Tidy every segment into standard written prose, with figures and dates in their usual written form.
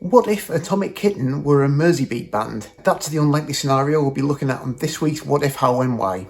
What if Atomic Kitten were a Merseybeat band? That's the unlikely scenario we'll be looking at on this week's What If, How and Why.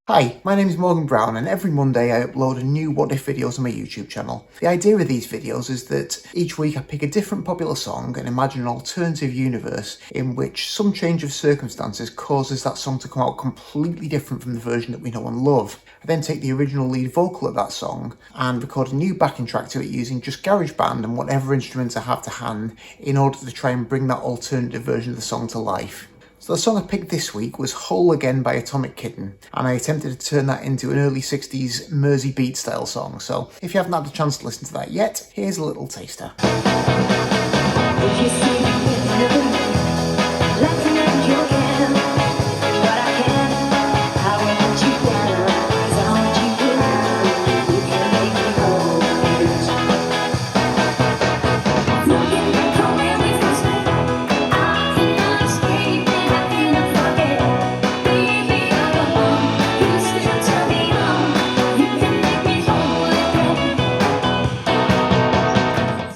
Hi, my name is Morgan Brown and every Monday I upload a new What If videos on my YouTube channel. The idea of these videos is that each week I pick a different popular song and imagine an alternative universe in which some change of circumstances causes that song to come out completely different from the version that we know and love. I then take the original lead vocal of that song and record a new backing track to it using just GarageBand and whatever instruments I have to hand in order to try and bring that alternative version of the song to life. So the song I picked this week was Whole Again by Atomic Kitten, and I attempted to turn that into an early 60s Merseybeat-style song, so if you haven't had the chance to listen to that yet, here's a little taster.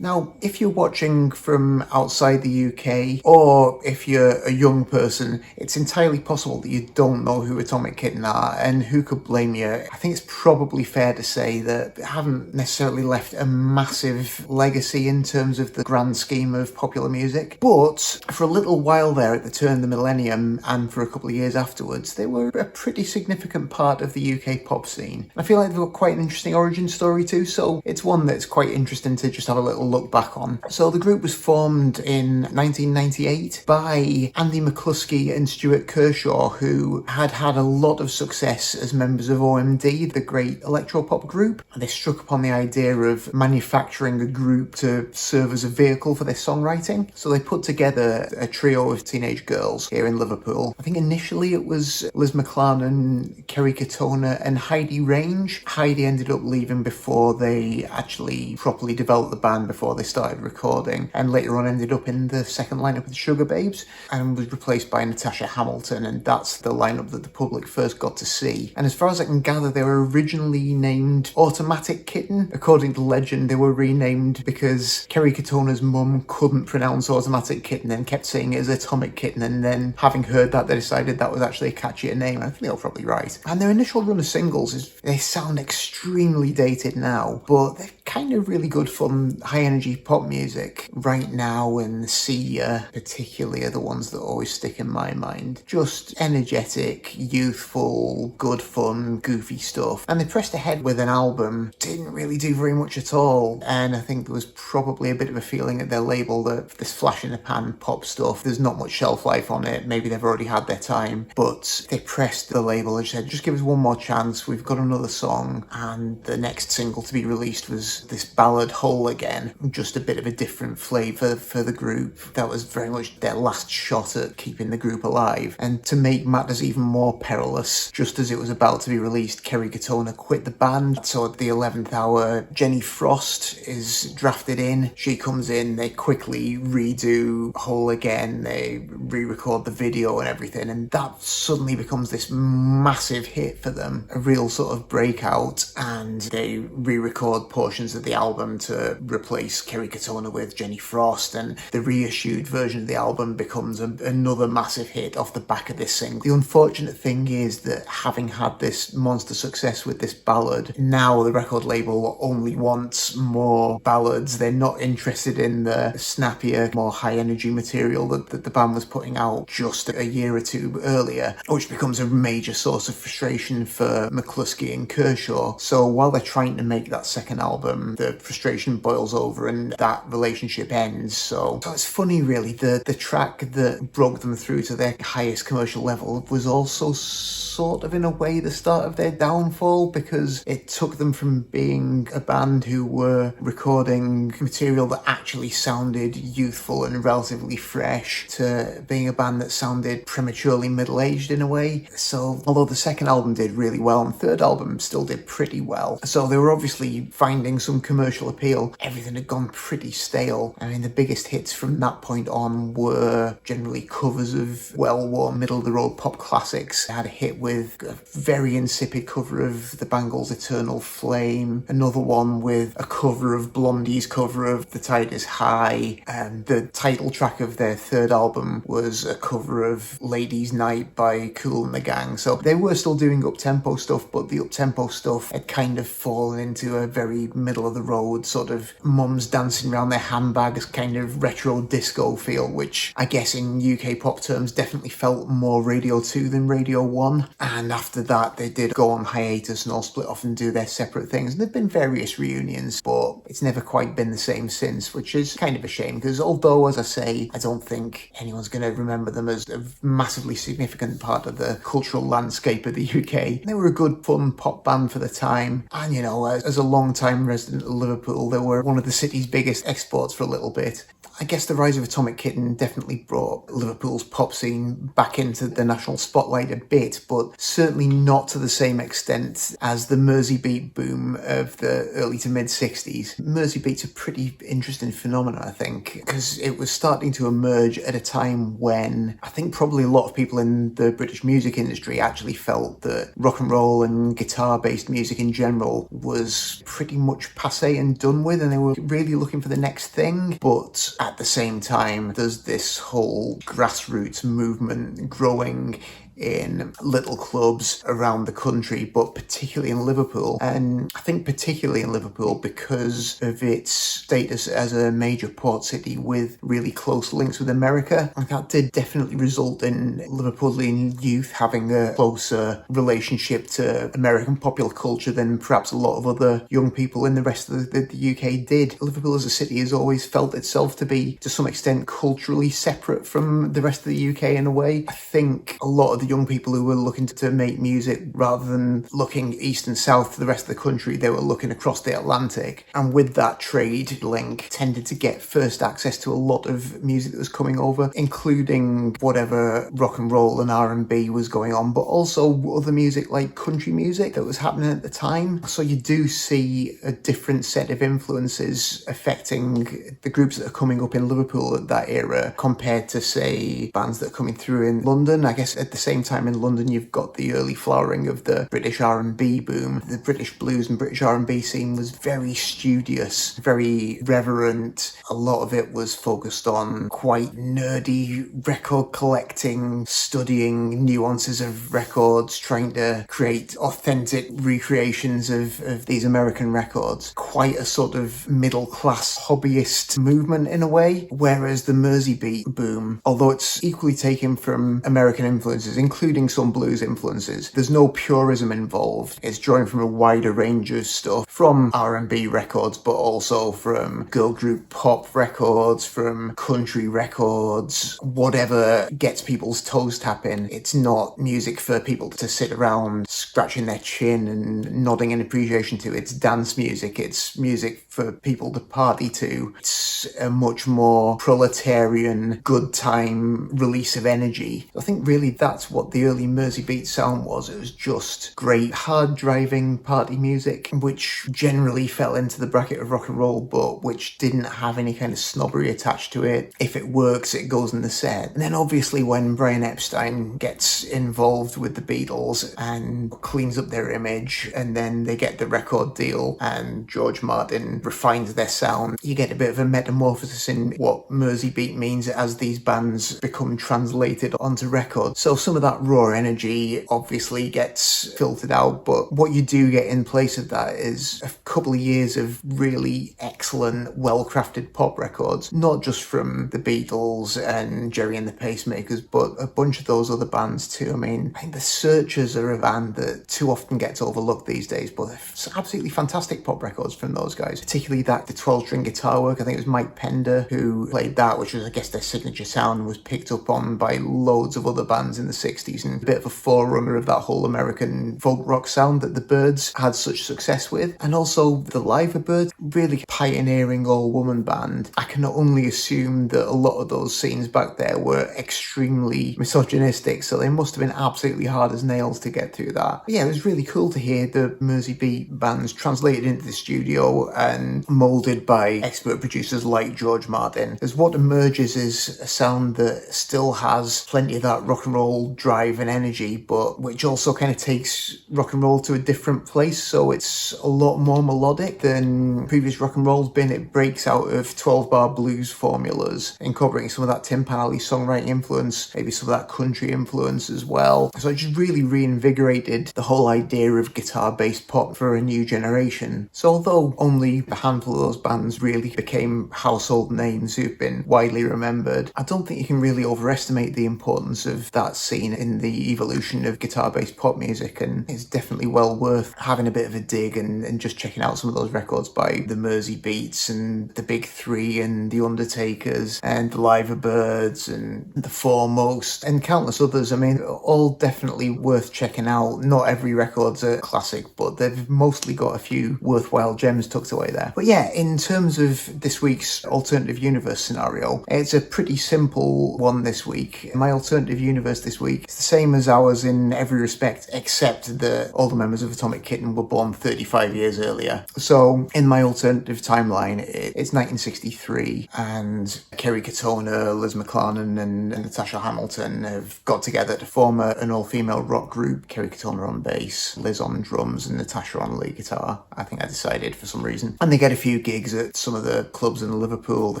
Now, if you're watching from outside the UK, or if you're a young person, it's entirely possible that you don't know who Atomic Kitten are, and who could blame you? I think it's probably fair to say that they haven't necessarily left a massive legacy in terms of the grand scheme of popular music, but for a little while there at the turn of the millennium, and for a couple of years afterwards, they were a pretty significant part of the UK pop scene. I feel like they've got quite an interesting origin story too, so it's one that's quite interesting to just have a little look back on. So the group was formed in 1998 by Andy McCluskey and Stuart Kershaw, who had had a lot of success as members of OMD, the great electropop group. And they struck upon the idea of manufacturing a group to serve as a vehicle for their songwriting. So they put together a trio of teenage girls here in Liverpool. I think initially it was Liz McLaren, Kerry Katona and Heidi Range. Heidi ended up leaving before they actually properly developed the band, before they started recording, and later on ended up in the second lineup with the Sugar Babes and was replaced by Natasha Hamilton, and that's the lineup that the public first got to see. And as far as I can gather, they were originally named Automatic Kitten. According to legend, they were renamed because Kerry Katona's mum couldn't pronounce Automatic Kitten and kept saying it as Atomic Kitten, and then having heard that, they decided that was actually a catchier name. I think they were probably right. And their initial run of singles they sound extremely dated now, but they're kind of really good fun, high energy pop music. Right Now and See Ya particularly are the ones that always stick in my mind. Just energetic, youthful, good fun, goofy stuff. And they pressed ahead with an album, didn't really do very much at all, and I think there was probably a bit of a feeling at their label that this flash in the pan pop stuff, there's not much shelf life on it, maybe they've already had their time, but they pressed the label and said, just give us one more chance, we've got another song. And the next single to be released was this ballad, Whole Again, just a bit of a different flavour for the group. That was very much their last shot at keeping the group alive. And to make matters even more perilous, just as it was about to be released, Kerry Katona quit the band. So at the 11th hour, Jenny Frost is drafted in. She comes in, they quickly redo Whole Again, they re-record the video and everything, and that suddenly becomes this massive hit for them, a real sort of breakout, and they re-record portions of the album to replace Kerry Katona with Jenny Frost, and the reissued version of the album becomes another massive hit off the back of this single. The unfortunate thing is that having had this monster success with this ballad, now the record label only wants more ballads. They're not interested in the snappier, more high energy material that the band was putting out just a year or two earlier, which becomes a major source of frustration for McCluskey and Kershaw. So while they're trying to make that second album, the frustration boils over and that relationship ends. So it's funny really, the track that broke them through to their highest commercial level was also sort of in a way the start of their downfall, because it took them from being a band who were recording material that actually sounded youthful and relatively fresh to being a band that sounded prematurely middle-aged in a way. So although the second album did really well and the third album still did pretty well, so they were obviously finding some commercial appeal, everything had gone pretty stale. I mean, the biggest hits from that point on were generally covers of well-worn, middle-of-the-road pop classics. I had a hit with a very insipid cover of the Bangles' Eternal Flame, another one with a cover of Blondie's cover of The Tide Is High, and the title track of their third album was a cover of Ladies' Night by Kool and the Gang. So they were still doing up-tempo stuff, but the up-tempo stuff had kind of fallen into a very middle-of-the-road sort of mums dancing around their handbags kind of retro disco feel, which I guess in UK pop terms definitely felt more Radio 2 than Radio 1. And after that they did go on hiatus and all split off and do their separate things. And there've been various reunions, but it's never quite been the same since, which is kind of a shame, because although, as I say, I don't think anyone's going to remember them as a massively significant part of the cultural landscape of the UK, they were a good fun pop band for the time. And you know, as a long-time resident of Liverpool, they were one of the city's biggest exports for a little bit. I guess the rise of Atomic Kitten definitely brought Liverpool's pop scene back into the national spotlight a bit, but certainly not to the same extent as the Merseybeat boom of the early to mid-60s. Merseybeat's a pretty interesting phenomenon, I think, because it was starting to emerge at a time when I think probably a lot of people in the British music industry actually felt that rock and roll and guitar-based music in general was pretty much passé and done with, and they were really looking for the next thing. But at the same time, there's this whole grassroots movement growing in little clubs around the country, but particularly in Liverpool. And I think particularly in Liverpool because of its status as a major port city with really close links with America. And that did definitely result in Liverpoolian youth having a closer relationship to American popular culture than perhaps a lot of other young people in the rest of the UK did. Liverpool as a city has always felt itself to be, to some extent, culturally separate from the rest of the UK in a way. I think a lot of the young people who were looking to make music, rather than looking east and south to the rest of the country, they were looking across the Atlantic, and with that trade link tended to get first access to a lot of music that was coming over, including whatever rock and roll and R&B was going on, but also other music like country music that was happening at the time. So you do see a different set of influences affecting the groups that are coming up in Liverpool at that era compared to, say, bands that are coming through in London. I guess at the same time in London you've got the early flowering of the British R&B boom. The British blues and British R&B scene was very studious, very reverent. A lot of it was focused on quite nerdy record collecting, studying nuances of records, trying to create authentic recreations of these American records. Quite a sort of middle class hobbyist movement in a way, whereas the Merseybeat boom, although it's equally taken from American influences, including some blues influences, there's no purism involved. It's drawing from a wider range of stuff, from R&B records, but also from girl group pop records, from country records, whatever gets people's toes tapping. It's not music for people to sit around scratching their chin and nodding in appreciation to. It's dance music. It's music for people to party to. It's a much more proletarian, good time release of energy. I think really that's what the early Merseybeat sound was. It was just great, hard driving party music, which generally fell into the bracket of rock and roll, but which didn't have any kind of snobbery attached to it. If it works, it goes in the set. And then obviously when Brian Epstein gets involved with the Beatles and cleans up their image, and then they get the record deal and George Martin refines their sound, you get a bit of a metamorphosis in what Merseybeat means as these bands become translated onto record. So some of that raw energy obviously gets filtered out, but what you do get in place of that is a couple of years of really excellent, well-crafted pop records, not just from the Beatles and Jerry and the Pacemakers, but a bunch of those other bands too. I mean, I think the Searchers are a band that too often gets overlooked these days, but they're absolutely fantastic pop records from those guys, particularly that the 12-string guitar work. I think it was Mike Pender who played that, which was, I guess, their signature sound, and was picked up on by loads of other bands in the 60s and a bit of a forerunner of that whole American folk rock sound that the Byrds had such success with. And also the Liverbirds, really pioneering all-woman band. I can only assume that a lot of those scenes back there were extremely misogynistic, so they must have been absolutely hard as nails to get through that. But yeah, it was really cool to hear the Merseybeat bands translated into the studio and moulded by expert producers like George Martin, as what emerges is a sound that still has plenty of that rock and roll drive and energy, but which also kind of takes rock and roll to a different place. So it's a lot more melodic than previous rock and roll's been. It breaks out of 12-bar blues formulas, incorporating some of that Tim Panelly songwriting influence, maybe some of that country influence as well. So it just really reinvigorated the whole idea of guitar-based pop for a new generation. So although only a handful of those bands really became household names who've been widely remembered, I don't think you can really overestimate the importance of that scene in the evolution of guitar-based pop music, and it's definitely well worth having a bit of a dig and just checking out some of those records by the Merseybeats and the Big Three and the Undertakers and the Liverbirds and the Foremost and countless others. I mean, all definitely worth checking out. Not every record's a classic, but they've mostly got a few worthwhile gems tucked away there. But yeah, in terms of this week's alternative universe scenario, it's a pretty simple one this week. My alternative universe this week is the same as ours in every respect, except that all the members of Atomic Kitten were born 35 years earlier. So in my alternative timeline, it's 1963, and Kerry Katona, Liz McLarnon and Natasha Hamilton have got together to form an all-female rock group. Kerry Katona on bass, Liz on drums and Natasha on lead guitar, I think I decided for some reason. And they get a few gigs at some of the clubs in Liverpool, the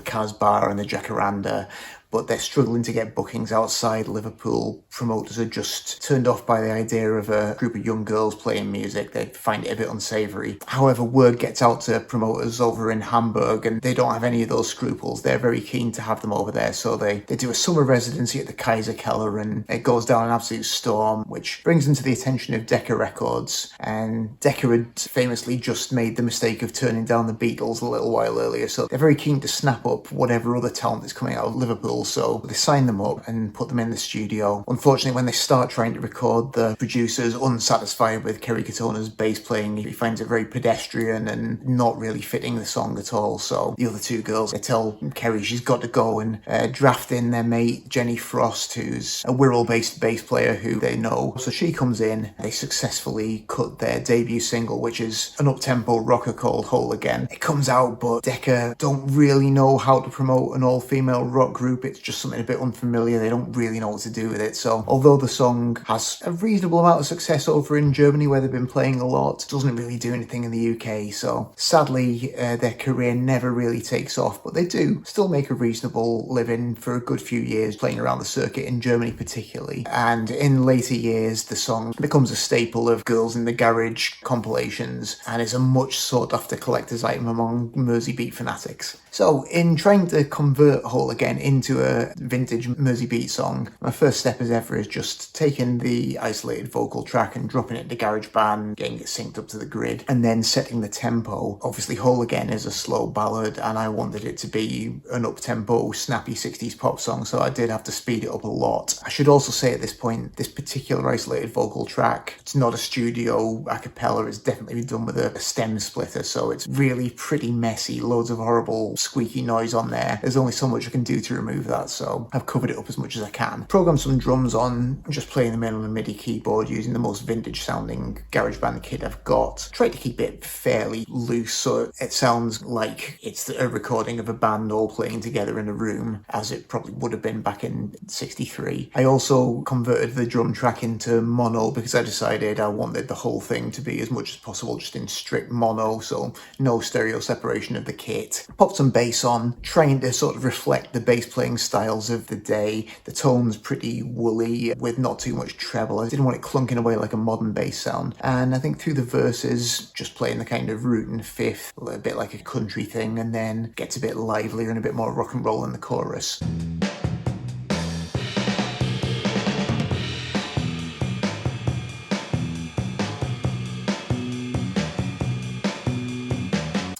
Casbah and the Jacaranda, but they're struggling to get bookings outside Liverpool. Promoters are just turned off by the idea of a group of young girls playing music. They find it a bit unsavoury. However, word gets out to promoters over in Hamburg and they don't have any of those scruples. They're very keen to have them over there, so they do a summer residency at the Kaiser Keller and it goes down an absolute storm, which brings them to the attention of Decca Records. And Decca had famously just made the mistake of turning down the Beatles a little while earlier, so they're very keen to snap up whatever other talent is coming out of Liverpool. So they sign them up and put them in the studio. Unfortunately, when they start trying to record, the producer's unsatisfied with Kerry Katona's bass playing. He finds it very pedestrian and not really fitting the song at all. So the other two girls, they tell Kerry she's got to go and draft in their mate Jenny Frost, who's a Wirral-based bass player who they know. So she comes in. They successfully cut their debut single, which is an up-tempo rocker called Whole Again. It comes out, but Decca don't really know how to promote an all-female rock group. It's just something a bit unfamiliar. They don't really know what to do with it. So although the song has a reasonable amount of success over in Germany where they've been playing a lot, it doesn't really do anything in the UK. So sadly, their career never really takes off, but they do still make a reasonable living for a good few years playing around the circuit in Germany particularly. And in later years, the song becomes a staple of Girls in the Garage compilations and is a much sought after collector's item among Merseybeat fanatics. So in trying to convert Whole Again into a vintage Merseybeat song, my first step as ever is just taking the isolated vocal track and dropping it into GarageBand, getting it synced up to the grid, and then setting the tempo. Obviously Whole Again is a slow ballad and I wanted it to be an up-tempo, snappy 60s pop song, so I did have to speed it up a lot. I should also say at this point, this particular isolated vocal track, it's not a studio a cappella, it's definitely been done with a stem splitter, so it's really pretty messy, loads of horrible squeaky noise on there. There's only so much I can do to remove that, so I've covered it up as much as I can. Programmed some drums on, just playing them in on a MIDI keyboard using the most vintage sounding GarageBand kit I've got. Tried to keep it fairly loose so it sounds like it's a recording of a band all playing together in a room, as it probably would have been back in 63. I also converted the drum track into mono because I decided I wanted the whole thing to be as much as possible just in strict mono, so no stereo separation of the kit. Popped some bass on, trying to sort of reflect the bass playing styles of the day. The tone's pretty woolly with not too much treble. I didn't want it clunking away like a modern bass sound. And I think through the verses, just playing the kind of root and fifth, a bit like a country thing, and then gets a bit livelier and a bit more rock and roll in the chorus.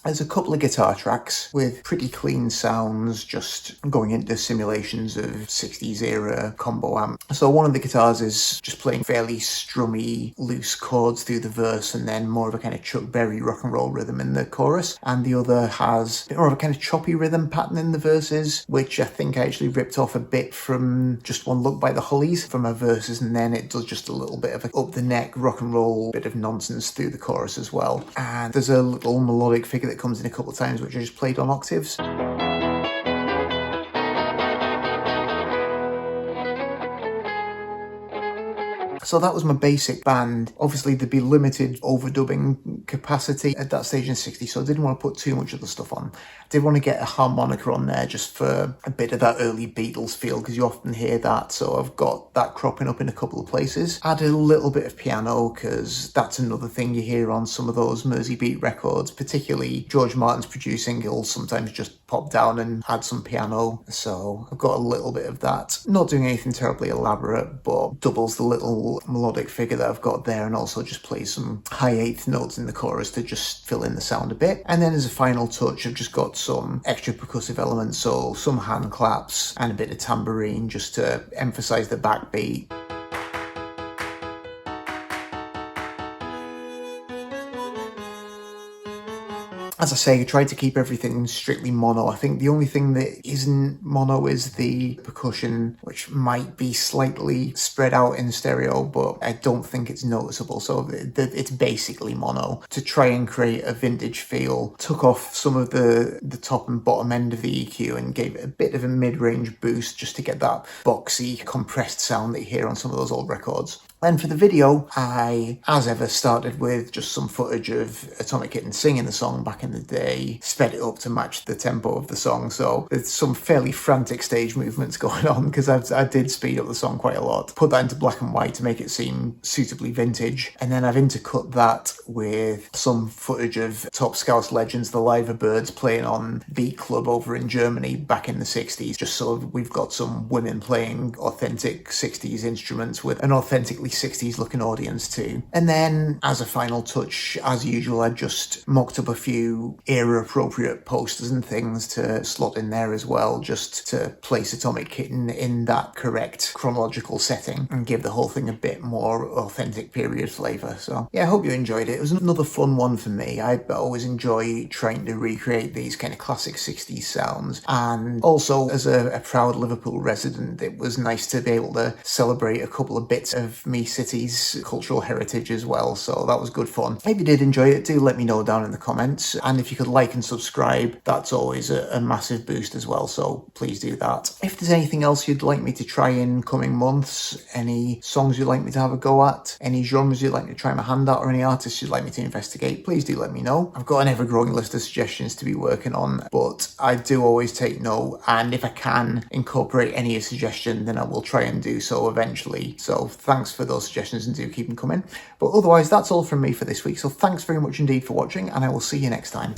There's a couple of guitar tracks with pretty clean sounds, just going into simulations of 60s era combo amp. So one of the guitars is just playing fairly strummy, loose chords through the verse, and then more of a kind of Chuck Berry rock and roll rhythm in the chorus. And the other has a bit more of a kind of choppy rhythm pattern in the verses, which I think I actually ripped off a bit from Just One Look by the Hollies from our verses, and then it does just a little bit of a up the neck rock and roll bit of nonsense through the chorus as well. And there's a little melodic figure that comes in a couple of times, which I just played on octaves. So that was my basic band. Obviously there'd be limited overdubbing capacity at that stage in 60, so I didn't want to put too much of the stuff on. I did want to get a harmonica on there just for a bit of that early Beatles feel, because you often hear that, so I've got that cropping up in a couple of places. Added a little bit of piano, because that's another thing you hear on some of those Merseybeat records, particularly George Martin's producing. He'll sometimes just pop down and add some piano, so I've got a little bit of that. Not doing anything terribly elaborate, but doubles the little melodic figure that I've got there, and also just plays some high eighth notes in the chorus to just fill in the sound a bit. And then as a final touch, I've just got some extra percussive elements, so some hand claps and a bit of tambourine just to emphasize the backbeat. As I say, I tried to keep everything strictly mono. I think the only thing that isn't mono is the percussion, which might be slightly spread out in stereo, but I don't think it's noticeable. So it's basically mono to try and create a vintage feel. Took off some of the top and bottom end of the EQ and gave it a bit of a mid-range boost just to get that boxy, compressed sound that you hear on some of those old records. And for the video, I, as ever, started with just some footage of Atomic Kitten singing the song back in the day, sped it up to match the tempo of the song, so there's some fairly frantic stage movements going on, because I did speed up the song quite a lot. Put that into black and white to make it seem suitably vintage, and then I've intercut that with some footage of top Scouse legends, the Liverbirds, playing on Beat Club over in Germany back in the 60s, just so we've got some women playing authentic 60s instruments with an authentically 60s looking audience too. And then as a final touch, as usual, I just mocked up a few era appropriate posters and things to slot in there as well, just to place Atomic Kitten in that correct chronological setting and give the whole thing a bit more authentic period flavour. So yeah, I hope you enjoyed it. It was another fun one for me. I always enjoy trying to recreate these kind of classic 60s sounds, and also as a proud Liverpool resident, it was nice to be able to celebrate a couple of bits of me city's cultural heritage as well, so that was good fun. If you did enjoy it, do let me know down in the comments, and if you could like and subscribe, that's always a massive boost as well, so please do that. If there's anything else you'd like me to try in coming months, any songs you'd like me to have a go at, any genres you'd like me to try my hand at, or any artists you'd like me to investigate, please do let me know. I've got an ever-growing list of suggestions to be working on, but I do always take note, and if I can incorporate any suggestion, then I will try and do so eventually. So thanks for those suggestions, and do keep them coming. But otherwise, that's all from me for this week, so thanks very much indeed for watching, and I will see you next time.